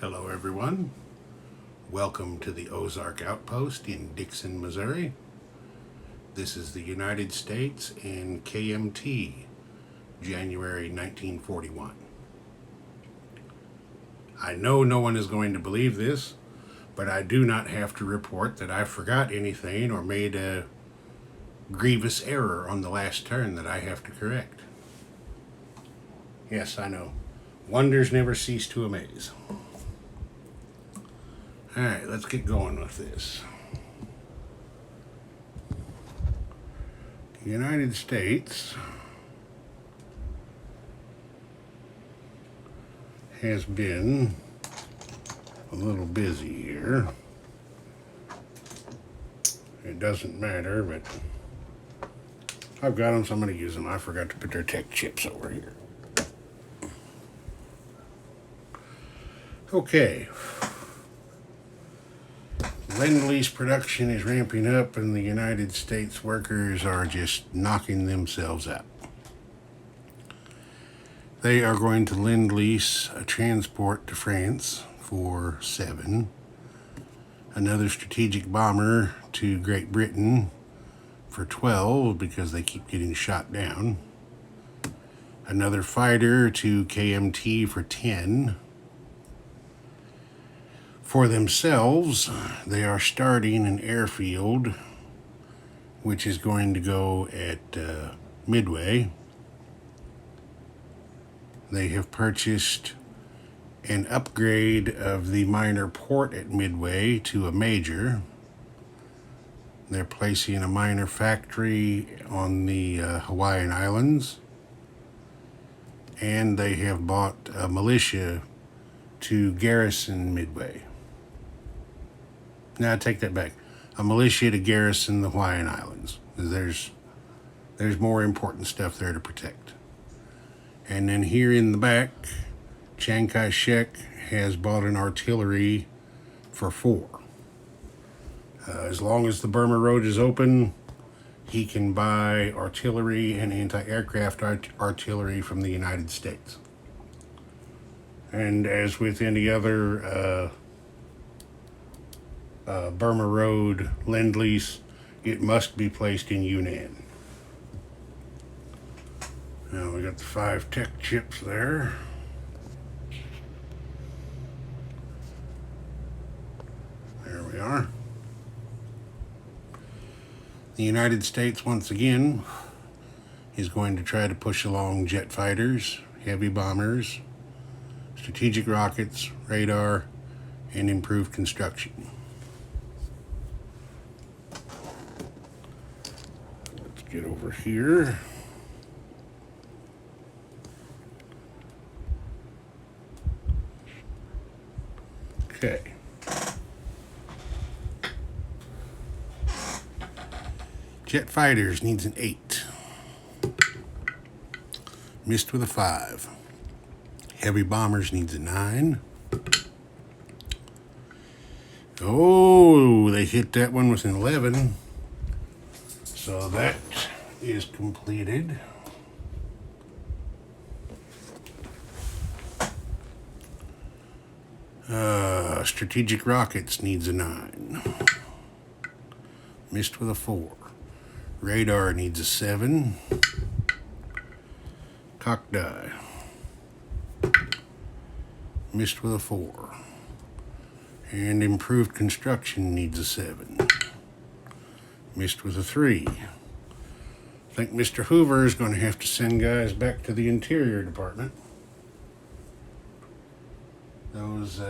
Hello everyone. Welcome to the Ozark Outpost in Dixon, Missouri. This is the United States in Kmt January 1941. I know no one is going to believe this, but I do not have to report that I forgot anything or made a grievous error on the last turn that I have to correct. Yes, I know. Wonders never cease to amaze. Alright, let's get going with this. The United States has been a little busy here. It doesn't matter, but I've got them, so I'm going to use them. I forgot to put their tech chips over here. Okay. Lend-Lease production is ramping up, and the United States workers are just knocking themselves out. They are going to lend-lease a transport to France for 7, another strategic bomber to Great Britain for 12 because they keep getting shot down, another fighter to KMT for 10. For themselves, they are starting an airfield, which is going to go at Midway. They have purchased an upgrade of the minor port at Midway to a major. They're placing a minor factory on the Hawaiian Islands. And they have bought a militia to garrison Midway. Now I take that back. A militia to garrison the Hawaiian Islands. There's more important stuff there to protect. And then here in the back, Chiang Kai-shek has bought an artillery for 4. As long as the Burma Road is open, he can buy artillery and anti-aircraft artillery from the United States. And as with any other Burma Road lend-lease, it must be placed in Yunnan. Now we got the 5 tech chips there. There we are. The United States, once again, is going to try to push along jet fighters, heavy bombers, strategic rockets, radar, and improved construction. Let's get over here. Okay. Jet fighters needs an 8. Missed with a 5. Heavy bombers needs a 9. Oh, they hit that one with an 11. So that is completed. Strategic rockets needs a 9. Missed with a 4. Radar needs a 7. Cock die. Missed with a 4. And improved construction needs a 7. Missed with a 3. I think Mr. Hoover is going to have to send guys back to the Interior Department. Those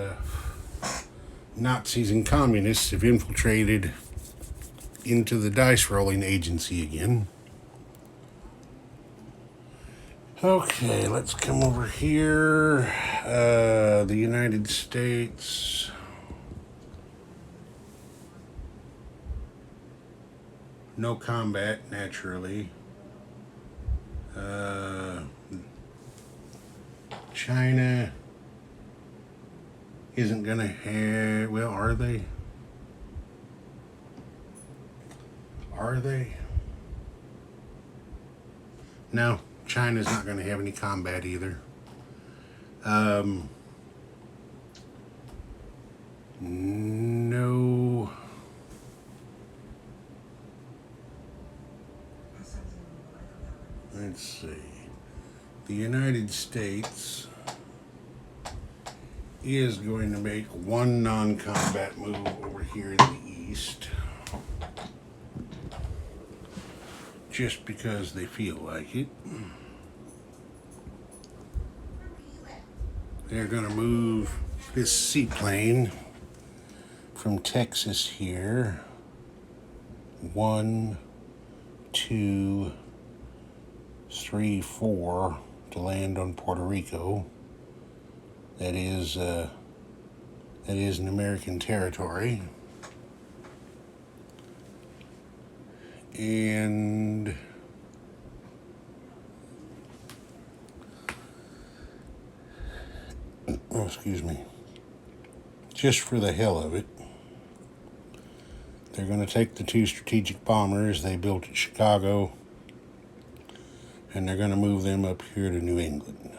Nazis and communists have infiltrated into the dice rolling agency again. Okay, let's come over here. The United States. No combat, naturally. China isn't gonna have, well, are they? Are they? No, China's not gonna have any combat either. No. Let's see. The United States is going to make one non-combat move over here in the east, just because they feel like it. They're going to move this seaplane from Texas here. 1, 2, 3, 4 to land on Puerto Rico. That is an American territory. And oh, excuse me. Just for the hell of it, they're going to take the 2 strategic bombers they built at Chicago, and they're going to move them up here to New England.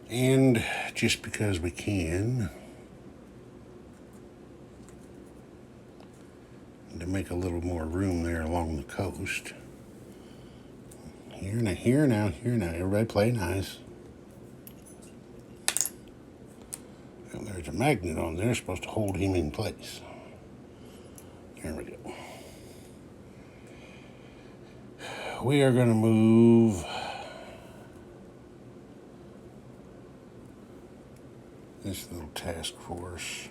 And just because we can, to make a little more room there along the coast. Here now. Everybody play nice. And there's a magnet on there supposed to hold him in place. There we go. We are going to move this little task force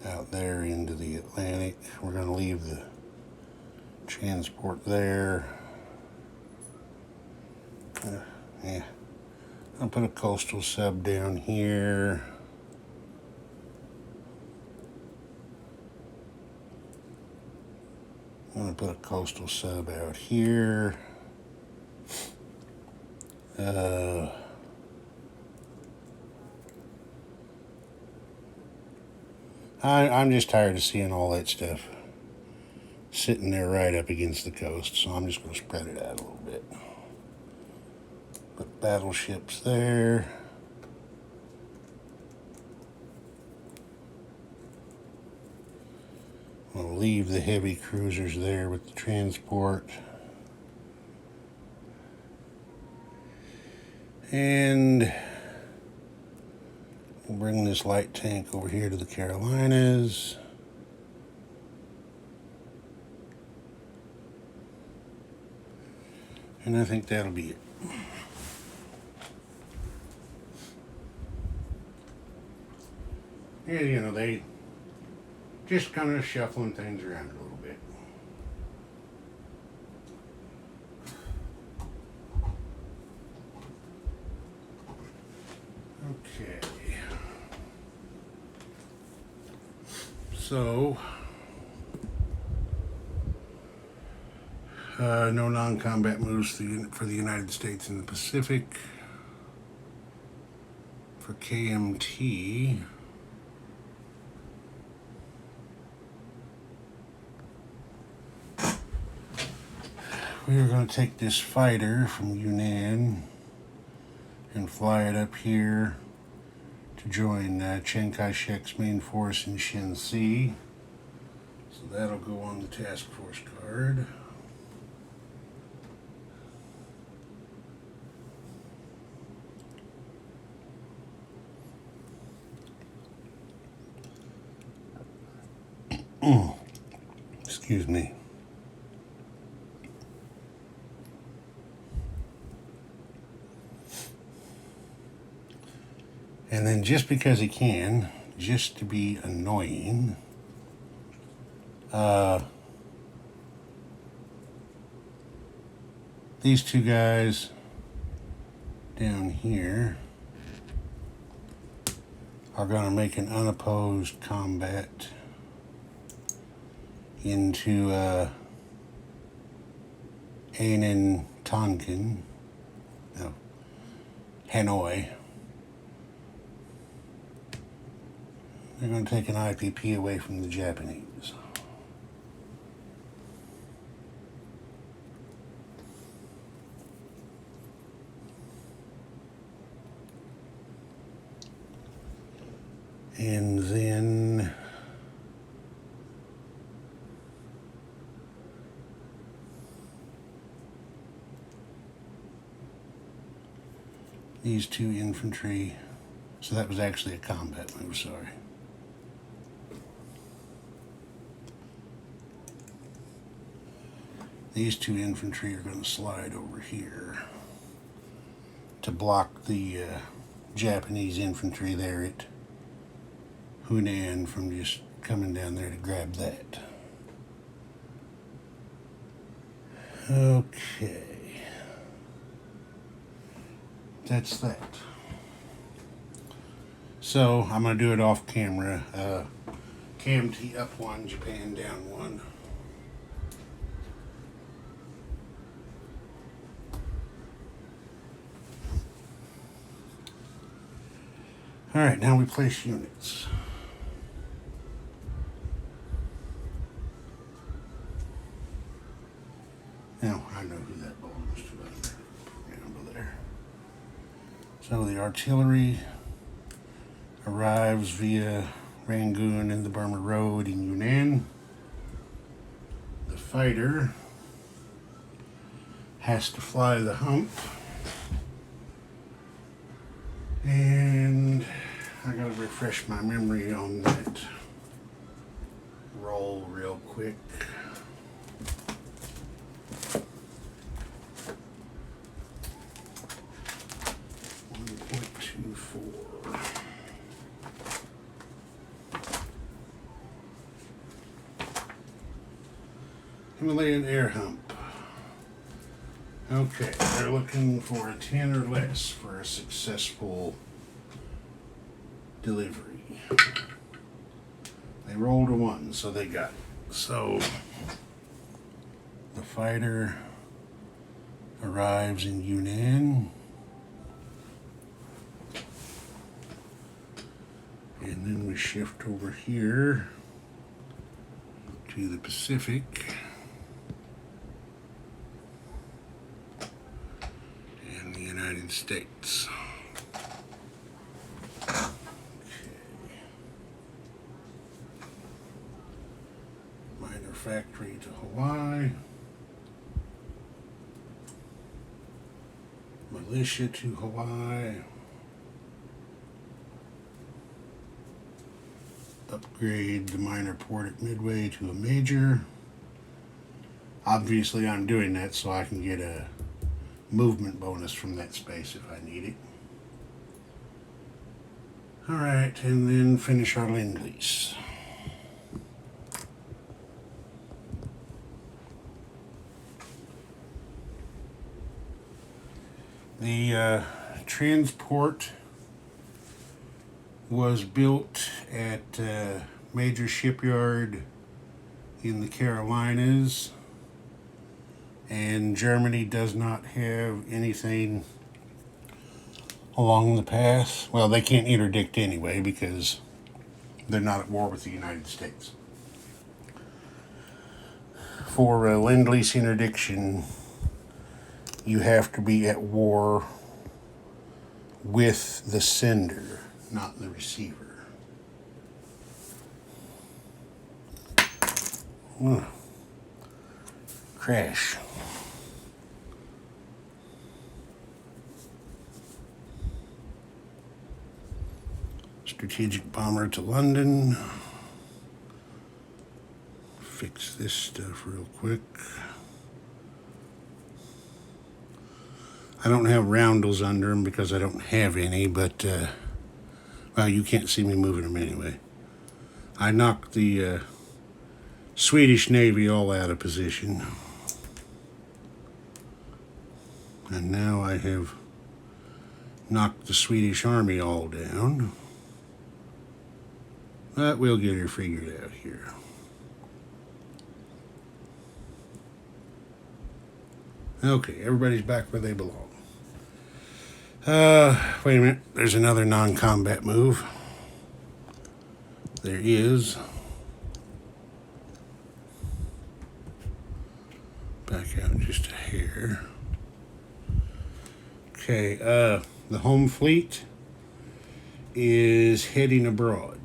out there into the Atlantic. We're going to leave the transport there. Yeah. I'll put a coastal sub down here. I'm going to put a coastal sub out here. I'm just tired of seeing all that stuff sitting there right up against the coast, so I'm just going to spread it out a little bit. Put battleships there. I'll leave the heavy cruisers there with the transport. And we'll bring this light tank over here to the Carolinas. And I think that'll be it. Yeah, you know, they just kind of shuffling things around a little bit. Okay. So, no non-combat moves for the United States in the Pacific. For KMT, we are going to take this fighter from Yunnan and fly it up here to join Chiang Kai-shek's main force in Shenxi. So that'll go on the task force card. Excuse me. And then just because he can, just to be annoying, these 2 guys down here are going to make an unopposed combat into Annan Tonkin, no, Hanoi. They're going to take an IPP away from the Japanese. And then these 2 infantry. So that was actually a combat move, sorry. These 2 infantry are going to slide over here to block the Japanese infantry there at Hunan from just coming down there to grab that. Okay. That's that. So I'm going to do it off camera. Kmt up 1, Japan down 1. All right, now we place units. Now I know who that belongs to. Over there. So the artillery arrives via Rangoon and the Burma Road in Yunnan. The fighter has to fly the hump. And I gotta refresh my memory on that roll real quick. Himalayan air hump. Okay, they're looking for a 10 or less for a successful delivery. They rolled a 1, so they got it. So the fighter arrives in Yunnan. And then we shift over here to the Pacific. And the United States. Okay. Minor factory to Hawaii. Militia to Hawaii. Upgrade the minor port at Midway to a major. Obviously I'm doing that so I can get a movement bonus from that space if I need it. Alright, and then finish our lend lease. The transport was built at a major shipyard in the Carolinas, and Germany does not have anything along the path. Well, they can't interdict anyway because they're not at war with the United States. For a lend-lease interdiction, you have to be at war with the sender, not the receiver. Crash. Strategic bomber to London. Fix this stuff real quick. I don't have roundels under them because I don't have any, but well, you can't see me moving them anyway. I knocked the Swedish Navy all out of position. And now I have knocked the Swedish Army all down. But we'll get her figured out here. Okay, everybody's back where they belong. Wait a minute. There's another non-combat move. There is. Back out just a hair. Okay, the home fleet is heading abroad.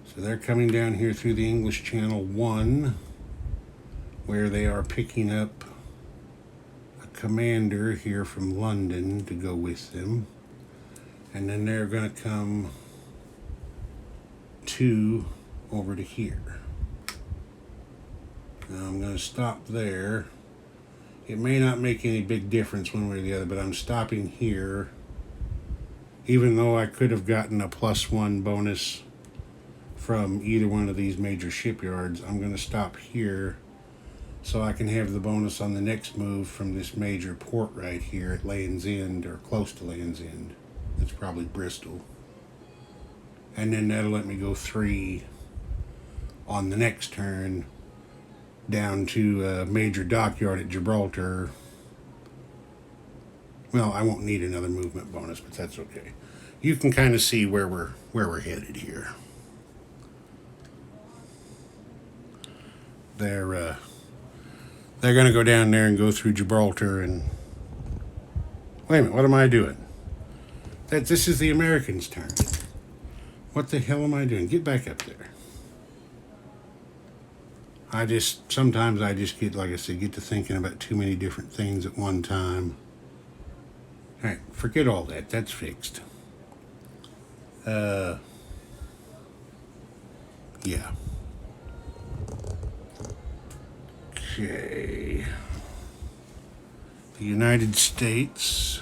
So they're coming down here through the English Channel 1, where they are picking up a commander here from London to go with them. And then they're going to come over to here. Now I'm going to stop there. It may not make any big difference one way or the other, but I'm stopping here. Even though I could have gotten a +1 bonus from either one of these major shipyards, I'm going to stop here so I can have the bonus on the next move from this major port right here at Land's End, or close to Land's End. It's probably Bristol. And then that'll let me go 3 on the next turn down to a major dockyard at Gibraltar. Well, I won't need another movement bonus, but that's okay. You can kind of see where we're headed here. They're going to go down there and go through Gibraltar and... Wait a minute, what am I doing? This is the Americans' turn. What the hell am I doing? Get back up there. Sometimes I just get, like I said, get to thinking about too many different things at one time. All right, forget all that. That's fixed. Yeah. Okay. The United States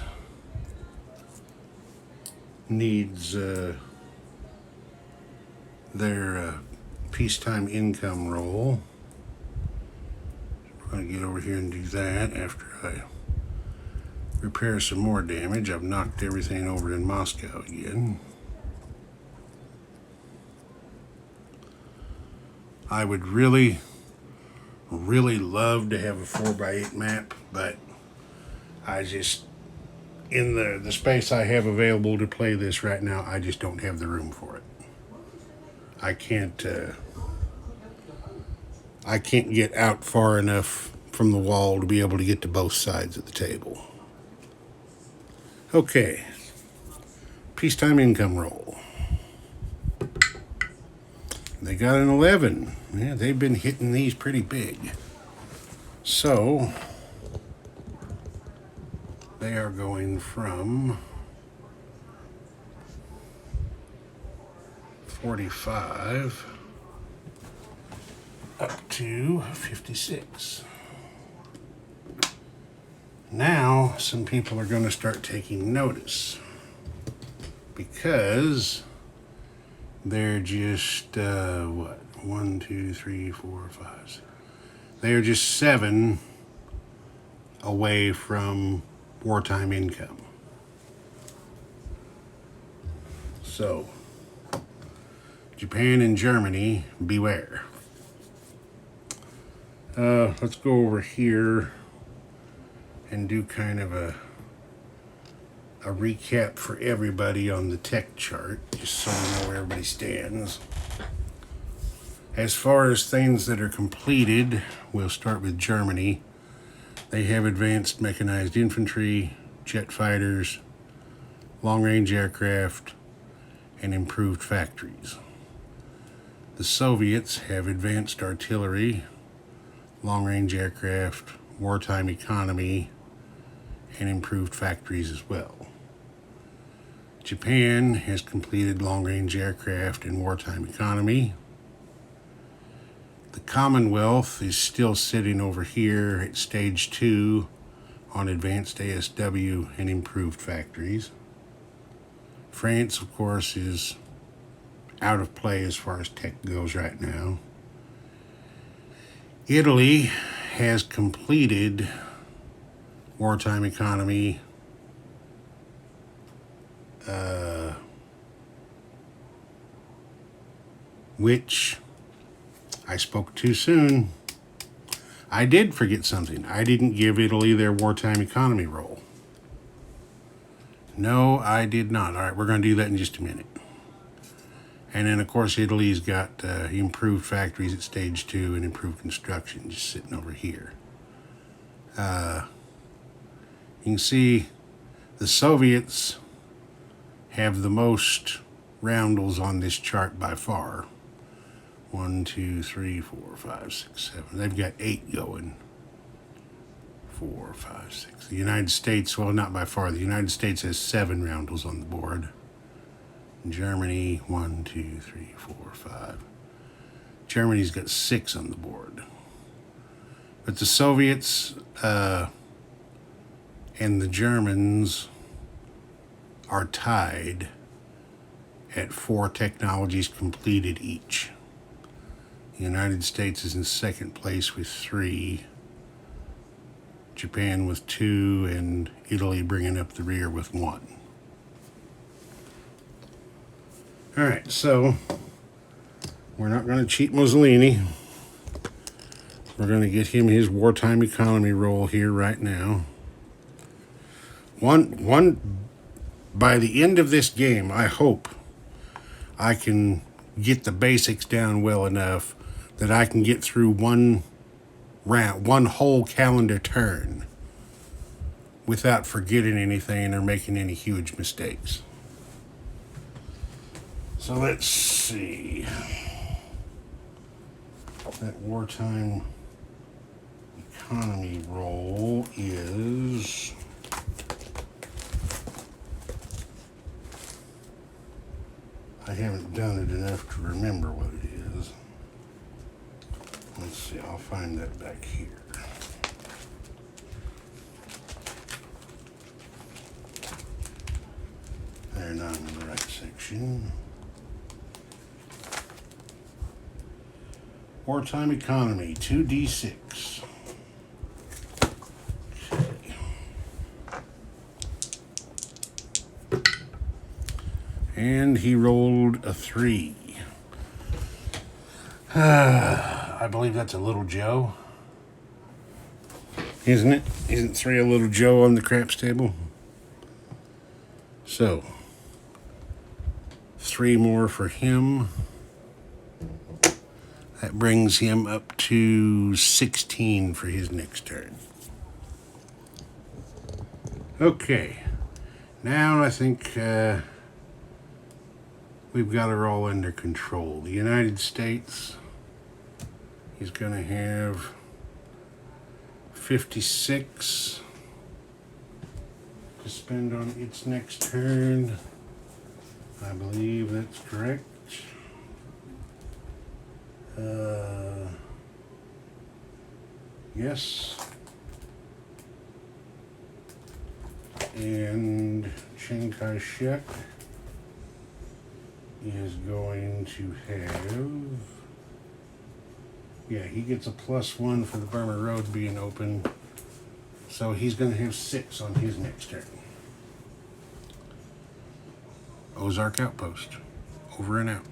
needs their peacetime income roll. We're going to get over here and do that after I repair some more damage. I've knocked everything over in Moscow again. I would really love to have a 4x8 map, but I just, in the space I have available to play this right now, I just don't have the room for it. I can't get out far enough from the wall to be able to get to both sides of the table. Okay, peacetime income roll. They got an 11. Yeah, they've been hitting these pretty big. So they are going from 45 up to 56. Now some people are going to start taking notice because they're just what? 1, 2, 3, 4, 5, 6. They are just 7 away from wartime income. So Japan and Germany, beware. Let's go over here and do kind of a recap for everybody on the tech chart, just so we know where everybody stands. As far as things that are completed, we'll start with Germany. They have advanced mechanized infantry, jet fighters, long-range aircraft, and improved factories. The Soviets have advanced artillery, long-range aircraft, wartime economy, and improved factories as well. Japan has completed long-range aircraft and wartime economy. The Commonwealth is still sitting over here at stage 2 on advanced ASW and improved factories. France, of course, is out of play as far as tech goes right now. Italy has completed wartime economy, which I spoke too soon. I did forget something. I didn't give Italy their wartime economy roll. No, I did not. All right, we're going to do that in just a minute. And then, of course, Italy's got improved factories at stage 2 and improved construction just sitting over here. You can see the Soviets have the most roundels on this chart by far. 1, 2, 3, 4, 5, 6, 7. They've got 8 going. 4, 5, 6. The United States, well, not by far. The United States has 7 roundels on the board. Germany, 1, 2, 3, 4, 5. Germany's got 6 on the board. But the Soviets and the Germans are tied at 4 technologies completed each. The United States is in second place with 3. Japan with 2, and Italy bringing up the rear with 1. All right, so we're not going to cheat Mussolini. We're going to get him his wartime economy roll here right now. By the end of this game, I hope I can get the basics down well enough that I can get through one whole calendar turn without forgetting anything or making any huge mistakes. So let's see. That wartime economy roll is I haven't done it enough to remember what it is. Let's see, I'll find that back here. They're not in the right section. Wartime economy, 2d6. Okay. And he rolled a 3. I believe that's a Little Joe. Isn't it? Isn't 3 a Little Joe on the craps table? So, 3 more for him. That brings him up to 16 for his next turn. Okay. Now I think we've got her all under control. The United States is going to have 56 to spend on its next turn. I believe that's correct. Yes. And Chiang Kai-shek is going to have, yeah, he gets a +1 for the Burma Road being open. So he's going to have 6 on his next turn. Ozark Outpost. Over and out.